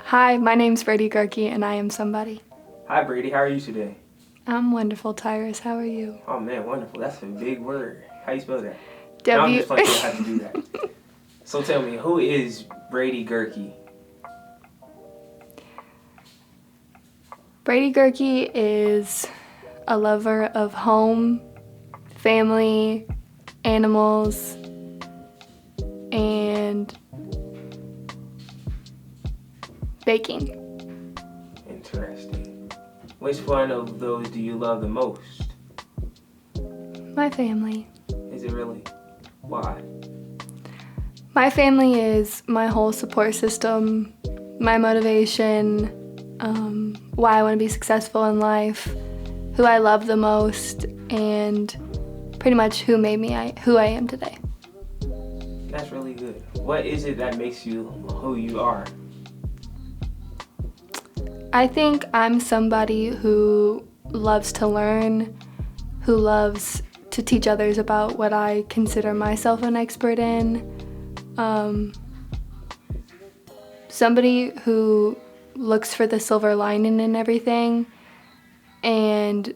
Hi, my name's Bradi Gierke, and I am somebody. Hi, Brady. How are you today? I'm wonderful, Tyrus. How are you? Oh, man, wonderful. That's a big word. How you spell that? No, I'm W. just playing. You don't have to do that. So tell me, who is Bradi Gierke? Bradi Gierke is a lover of home, family, animals, and baking. Interesting. Which one of those do you love the most? My family. Is it really? Why? My family is my whole support system, my motivation, why I want to be successful in life, who I love the most, and pretty much who made me who I am today. That's really good. What is it that makes you who you are? I think I'm somebody who loves to learn, who loves to teach others about what I consider myself an expert in. Somebody who looks for the silver lining in everything and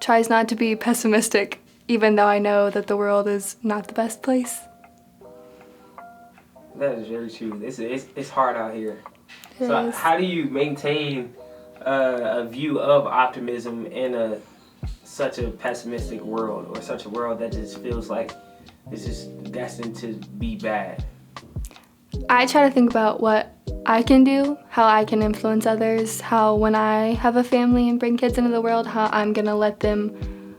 tries not to be pessimistic, even though I know that the world is not the best place. That is very true. It's hard out here. It So is. how do you maintain a view of optimism in such a pessimistic world, or such a world that just feels like it's just destined to be bad? I try to think about what I can do, how I can influence others, how when I have a family and bring kids into the world, how I'm gonna let them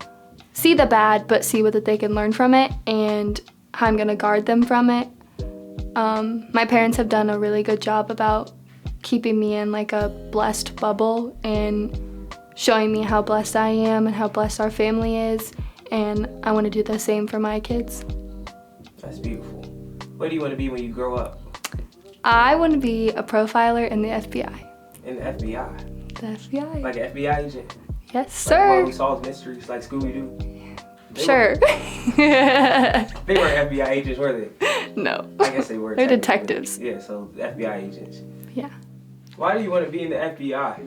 see the bad but see what that they can learn from it, and how I'm gonna guard them from it. My parents have done a really good job about keeping me in like a blessed bubble and showing me how blessed I am and how blessed our family is, and I want to do the same for my kids. That's beautiful. What do you want to be when you grow up? I want to be a profiler in the FBI. In the FBI? The FBI. Like an FBI agent? Yes, Like sir. one who solves mysteries like Scooby-Doo? Sure. They weren't FBI agents, were they? No. I guess they were. They're technically. detectives. Yeah, so FBI agents. Yeah. Why do you want to be in the FBI?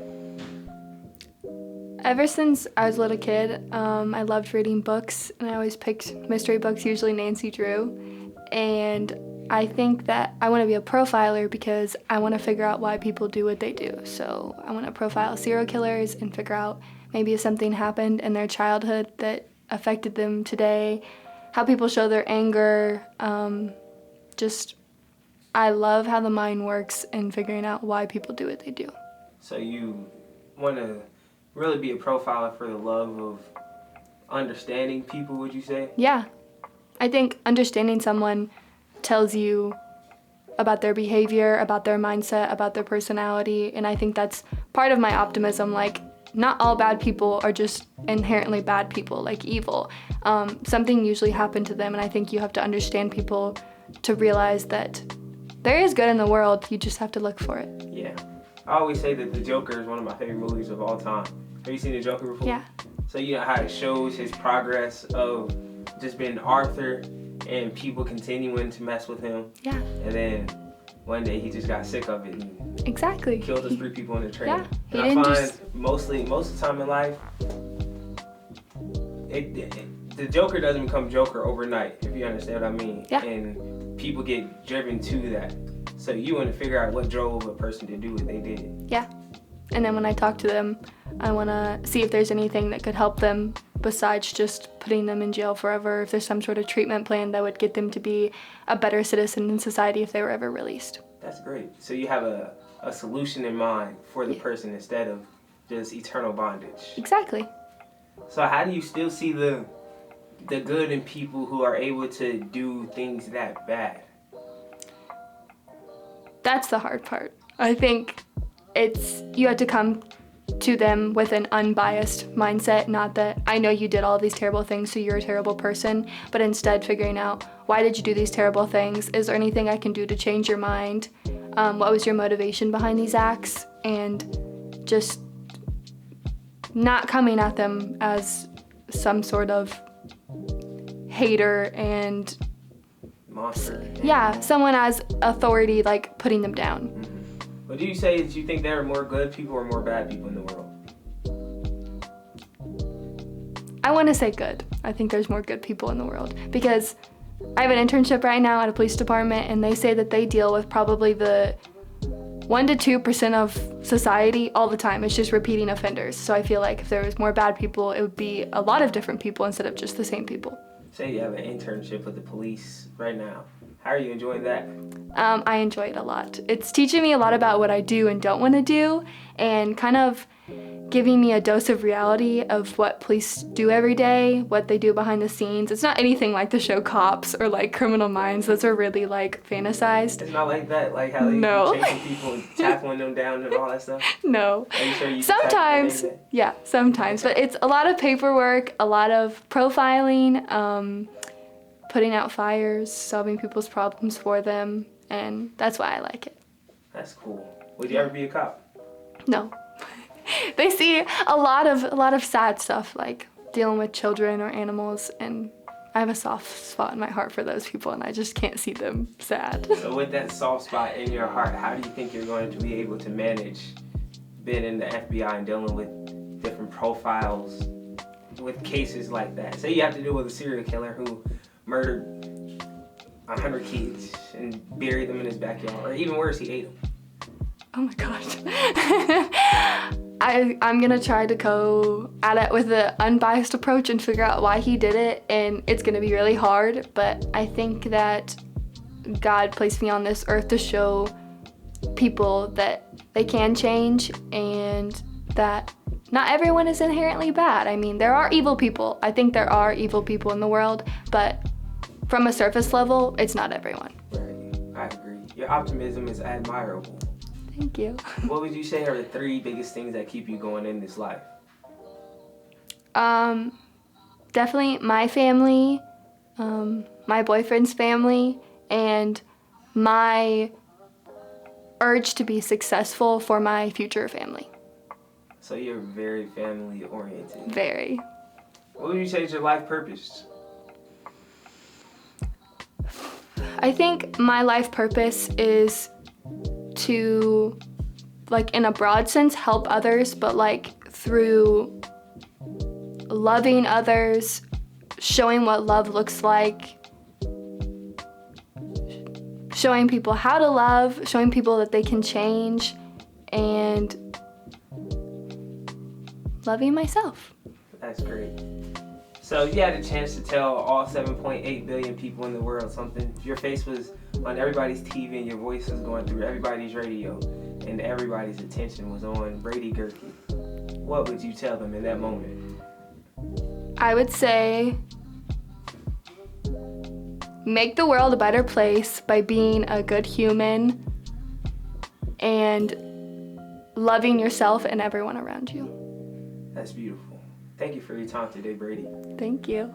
Ever since I was a little kid, I loved reading books, and I always picked mystery books, usually Nancy Drew. And I think that I want to be a profiler because I want to figure out why people do what they do. So I want to profile serial killers and figure out maybe if something happened in their childhood that affected them today, how people show their anger. I love how the mind works and figuring out why people do what they do. So you want to really be a profiler for the love of understanding people, would you say? Yeah. I think understanding someone tells you about their behavior, about their mindset, about their personality, and I think that's part of my optimism. Like, not all bad people are just inherently bad people, like evil. Something usually happened to them, and I think you have to understand people to realize that there is good in the world, you just have to look for it. Yeah. I always say that The Joker is one of my favorite movies of all time. Have you seen The Joker before? Yeah. So you know how it shows his progress of just being Arthur and people continuing to mess with him. Yeah. And then one day he just got sick of it and Exactly. killed those 3 people in the train. Yeah, he and I didn't find just... most of the time in life, the Joker doesn't become Joker overnight, if you understand what I mean. Yeah. And people get driven to that. So you want to figure out what drove a person to do what they did. Yeah. And then when I talk to them, I want to see if there's anything that could help them besides just putting them in jail forever, if there's some sort of treatment plan that would get them to be a better citizen in society if they were ever released. That's great. So you have a solution in mind for the person instead of just eternal bondage. Exactly. So how do you still see the good in people who are able to do things that bad? That's the hard part. I think you have to come to them with an unbiased mindset, not that I know you did all these terrible things so you're a terrible person, but instead figuring out why did you do these terrible things? Is there anything I can do to change your mind? What was your motivation behind these acts? And just not coming at them as some sort of hater and monster. Yeah, someone as authority, like putting them down. Mm-hmm. But do you say that you think there are more good people or more bad people in the world? I want to say good. I think there's more good people in the world because I have an internship right now at a police department, and they say that they deal with probably the 1 to 2% of society all the time. It's just repeating offenders. So I feel like if there was more bad people, it would be a lot of different people instead of just the same people. Say you have an internship with the police right now. How are you enjoying that? I enjoy it a lot. It's teaching me a lot about what I do and don't want to do, and kind of giving me a dose of reality of what police do every day, what they do behind the scenes. It's not anything like the show Cops or like Criminal Minds. Those are really like fantasized. It's not like that, like how they No. be chasing people and tackling them down and all that stuff? No. Are you sure you Sometimes, yeah, sometimes. But it's a lot of paperwork, a lot of profiling, putting out fires, solving people's problems for them, and that's why I like it. That's cool. Would you ever be a cop? No. They see a lot of sad stuff, like dealing with children or animals, and I have a soft spot in my heart for those people, and I just can't see them sad. So with that soft spot in your heart, how do you think you're going to be able to manage being in the FBI and dealing with different profiles with cases like that? Say you have to deal with a serial killer who murdered 100 kids and buried them in his backyard, or even worse, he ate them. Oh my gosh. I'm gonna try to go at it with an unbiased approach and figure out why he did it, and it's gonna be really hard, but I think that God placed me on this earth to show people that they can change and that not everyone is inherently bad. I mean, there are evil people. I think there are evil people in the world, but from a surface level, it's not everyone. Right, I agree. Your optimism is admirable. Thank you. What would you say are the 3 biggest things that keep you going in this life? Definitely my family, my boyfriend's family, and my urge to be successful for my future family. So you're very family oriented. Very. What would you say is your life purpose? I think my life purpose is to, like in a broad sense, help others, but like through loving others, showing what love looks like, showing people how to love, showing people that they can change, and loving myself. That's great. So you had a chance to tell all 7.8 billion people in the world something. Your face was on everybody's TV and your voice was going through everybody's radio and everybody's attention was on Bradi Gierke. What would you tell them in that moment? I would say make the world a better place by being a good human and loving yourself and everyone around you. That's beautiful. Thank you for your time today, Brady. Thank you.